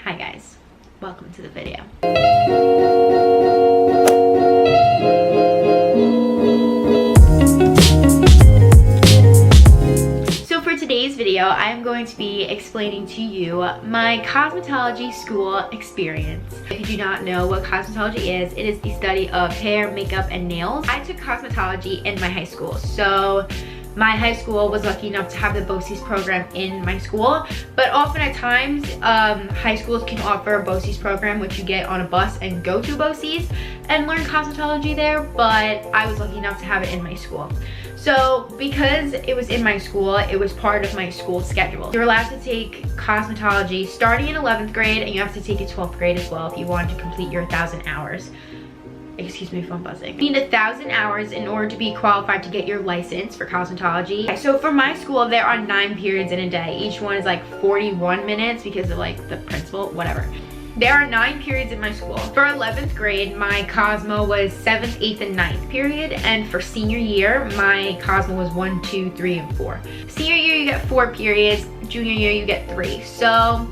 Hi guys, welcome to the video. So for today's video, I'm going to be explaining to you my cosmetology school experience. If you do not know what cosmetology is, it is the study of hair, makeup, and nails. I took cosmetology in my high school, so my high school was lucky enough to have the BOCES program in my school, but often at times high schools can offer a BOCES program which you get on a bus and go to BOCES and learn cosmetology there, but I was lucky enough to have it in my school. So because it was in my school, it was part of my school schedule. You're allowed to take cosmetology starting in 11th grade, and you have to take it 12th grade as well if you want to complete your 1,000 hours. Excuse me if I'm buzzing. You need 1,000 hours in order to be qualified to get your license for cosmetology. So for my school, there are 9 periods in a day. Each one is like 41 minutes because of like the principal, whatever. There are 9 periods in my school. For 11th grade, my Cosmo was 7th, 8th, and 9th period. And for senior year, my Cosmo was 1, 2, 3, and 4. Senior year, you get 4 periods. Junior year, you get 3. So,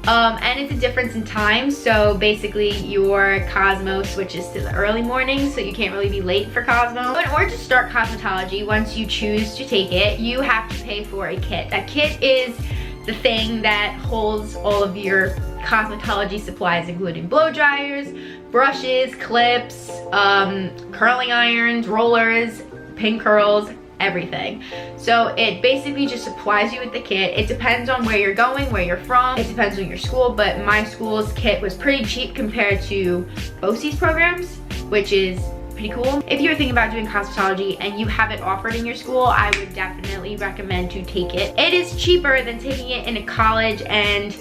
and it's a difference in time, so basically your Cosmo switches to the early morning, so you can't really be late for Cosmo. So in order to start cosmetology, once you choose to take it, you have to pay for a kit. That kit is the thing that holds all of your cosmetology supplies, including blow dryers, brushes, clips, curling irons, rollers, pin curls, everything. So it basically just supplies you with the kit. It depends on where you're going, where you're from. It depends on your school, but my school's kit was pretty cheap compared to BOCES programs, which is pretty cool. If you're thinking about doing cosmetology and you have it offered in your school, I would definitely recommend to take it. It is cheaper than taking it in a college and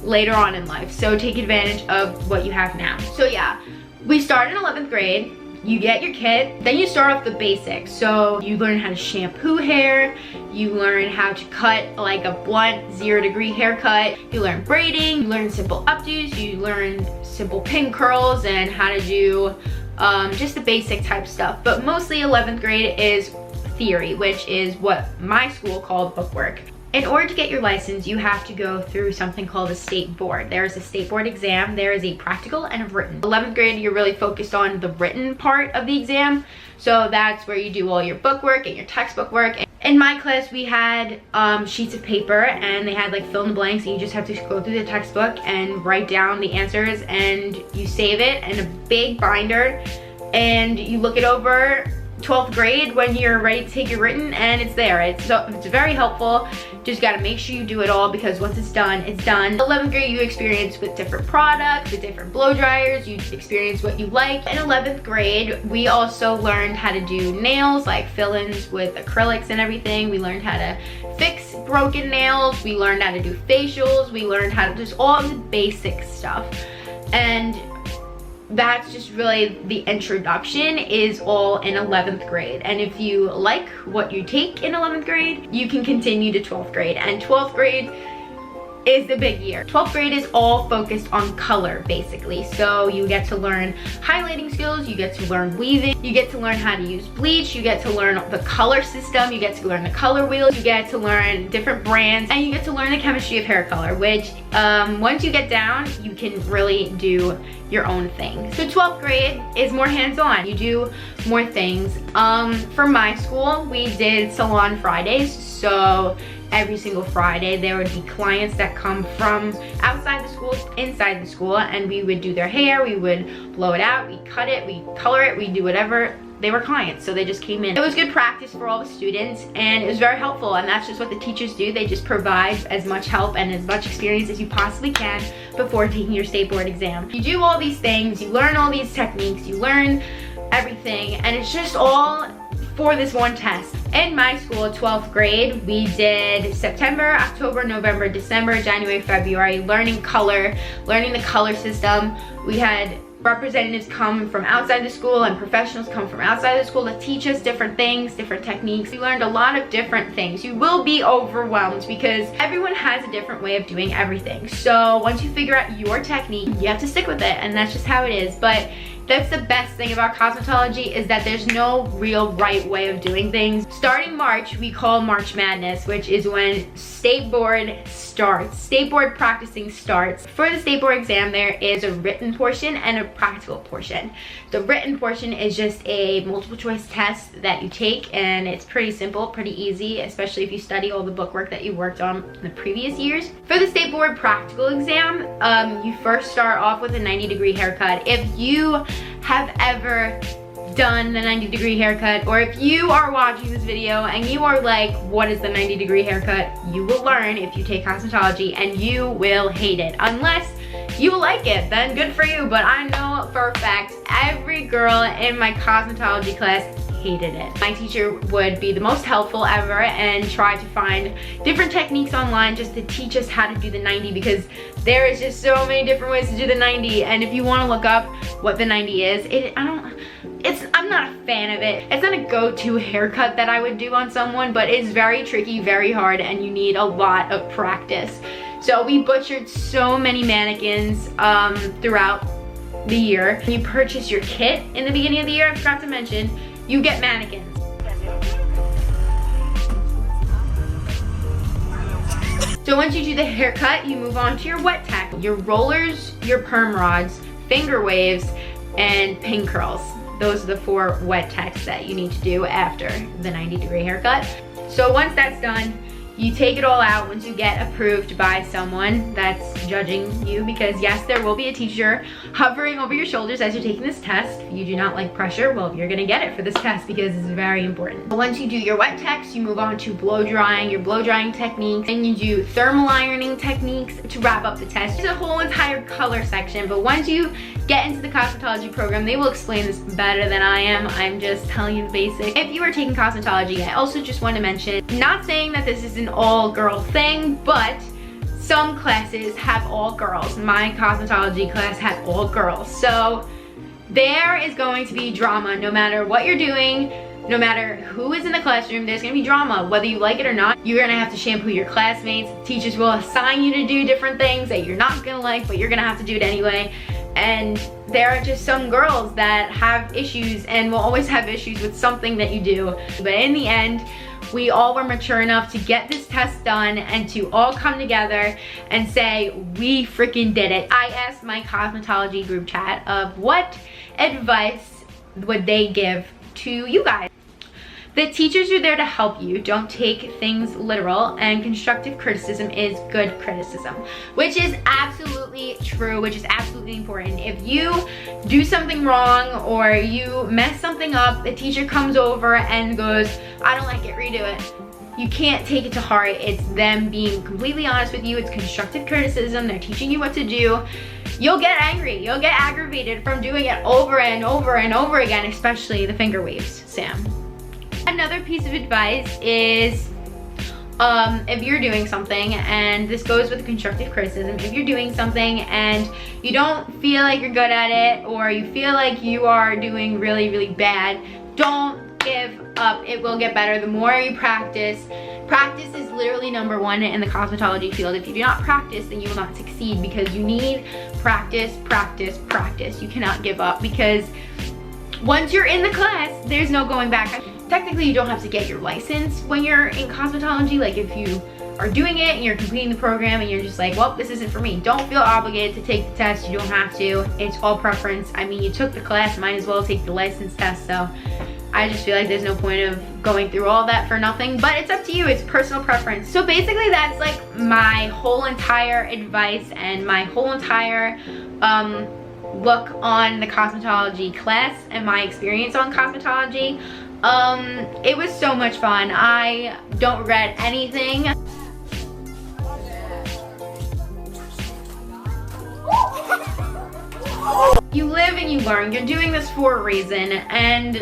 later on in life, so take advantage of what you have now. So yeah, we start in 11th grade. You get your kit, then you start off the basics. So you learn how to shampoo hair, you learn how to cut like a blunt 0-degree haircut, you learn braiding, you learn simple updos, you learn simple pin curls and how to do just the basic type stuff. But mostly 11th grade is theory, which is what my school called bookwork. In order to get your license, you have to go through something called a state board. There's a state board exam, there is a practical and a written. 11th grade, you're really focused on the written part of the exam. So that's where you do all your bookwork and your textbook work. In my class, we had sheets of paper and they had like fill in the blanks, and you just have to go through the textbook and write down the answers, and you save it in a big binder and you look it over 12th grade when you're ready to take your written, and it's there. It's very helpful. Just gotta make sure you do it all, because once it's done, it's done. 11th grade, you experience with different products, with different blow dryers, you experience what you like. In 11th grade, we also learned how to do nails, like fill-ins with acrylics and everything. We learned how to fix broken nails, we learned how to do facials, we learned how to do all the basic stuff. And that's just really the introduction, is all in 11th grade. And if you like what you take in 11th grade, you can continue to 12th grade. And 12th grade is the big year. 12th grade is all focused on color, basically. So you get to learn highlighting skills, you get to learn weaving, you get to learn how to use bleach, you get to learn the color system, you get to learn the color wheel, you get to learn different brands, and you get to learn the chemistry of hair color, which once you get down, you can really do your own thing. So 12th grade is more hands-on. You do more things. For my school, we did salon Fridays. So every single Friday, there would be clients that come from outside the school, inside the school, and we would do their hair, we would blow it out, we cut it, we color it, we do whatever. They were clients, so they just came in. It was good practice for all the students, and it was very helpful, and that's just what the teachers do. They just provide as much help and as much experience as you possibly can before taking your state board exam. You do all these things, you learn all these techniques, you learn everything, and it's just all for this one test. In my school, 12th grade, we did September, October, November, December, January, February, learning color, learning the color system. We had representatives come from outside the school and professionals come from outside the school to teach us different things, different techniques. We learned a lot of different things. You will be overwhelmed because everyone has a different way of doing everything. So once you figure out your technique, you have to stick with it, and that's just how it is. But That's the best thing about cosmetology, is that there's no real right way of doing things. Starting March, we call March Madness, which is when state board starts. State board practicing starts. For the state board exam, there is a written portion and a practical portion. The written portion is just a multiple choice test that you take, and it's pretty simple, pretty easy, especially if you study all the bookwork that you worked on in the previous years. For the state board practical exam, you first start off with a 90-degree haircut. If you have ever done the 90-degree haircut, or if you are watching this video and you are like, what is the 90-degree haircut? You will learn if you take cosmetology, and you will hate it. Unless you like it, then good for you. But I know for a fact every girl in my cosmetology class hated it. My teacher would be the most helpful ever and try to find different techniques online just to teach us how to do the 90, because there is just so many different ways to do the 90. And if you want to look up what the 90 is, I'm not a fan of it. It's not a go-to haircut that I would do on someone, but it's very tricky, very hard, and you need a lot of practice. So we butchered so many mannequins throughout the year. When you purchase your kit in the beginning of the year, I forgot to mention, you get mannequins. So once you do the haircut, you move on to your wet tech, your rollers, your perm rods, finger waves, and pin curls. Those are the 4 wet techs that you need to do after the 90-degree haircut. So once that's done, you take it all out once you get approved by someone that's judging you, because yes, there will be a teacher hovering over your shoulders as you're taking this test. If you do not like pressure, well, you're gonna get it for this test because it's very important. Once you do your wet techs, you move on to blow drying, your blow drying techniques, and you do thermal ironing techniques to wrap up the test. There's a whole entire color section, but once you get into the cosmetology program, they will explain this better than I am. I'm just telling you the basics. If you are taking cosmetology, I also just want to mention, not saying that this is an all-girl thing, but some classes have all girls. My cosmetology class had all girls. So there is going to be drama no matter what you're doing, no matter who is in the classroom. There's gonna be drama, whether you like it or not. You're gonna have to shampoo your classmates. Teachers will assign you to do different things that you're not gonna like, but you're gonna have to do it anyway. And there are just some girls that have issues and will always have issues with something that you do. But in the end, we all were mature enough to get this test done and to all come together and say, we freaking did it. I asked my cosmetology group chat of what advice would they give to you guys. The teachers are there to help you. Don't take things literal, and constructive criticism is good criticism, which is absolutely true, which is absolutely important. If you do something wrong or you mess something up, the teacher comes over and goes, I don't like it, redo it. You can't take it to heart. It's them being completely honest with you. It's constructive criticism. They're teaching you what to do. You'll get angry. You'll get aggravated from doing it over and over and over again, especially the finger waves, Sam. Another piece of advice is if you're doing something, and this goes with constructive criticism, if you're doing something and you don't feel like you're good at it, or you feel like you are doing really, really bad, don't give up. It will get better the more you practice. Practice is literally #1 in the cosmetology field. If you do not practice, then you will not succeed, because you need practice, practice, practice. You cannot give up, because once you're in the class, there's no going back. Technically, you don't have to get your license when you're in cosmetology. Like, if you are doing it and you're completing the program and you're just like, well, this isn't for me, don't feel obligated to take the test. You don't have to. It's all preference. I mean, you took the class, might as well take the license test. So I just feel like there's no point of going through all that for nothing, but it's up to you. It's personal preference. So basically, that's like my whole entire advice and my whole entire look on the cosmetology class and my experience on cosmetology. It was so much fun. I don't regret anything. You live and you learn. You're doing this for a reason, and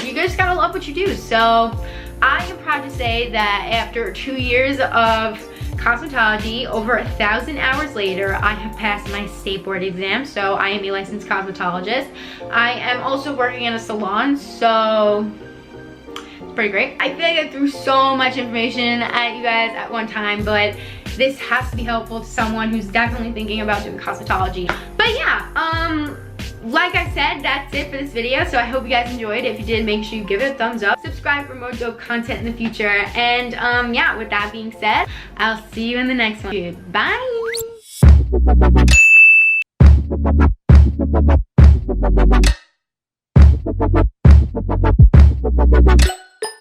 you just gotta love what you do. So I am proud to say that after 2 years of cosmetology, over 1,000 hours later, I have passed my state board exam, so I am a licensed cosmetologist. I am also working in a salon, so it's pretty great. I feel like I threw so much information at you guys at one time, but this has to be helpful to someone who's definitely thinking about doing cosmetology. But yeah, like I said, that's it for this video. So I hope you guys enjoyed. If you did, make sure you give it a thumbs up. Subscribe for more dope content in the future. And yeah, with that being said, I'll see you in the next one. Bye.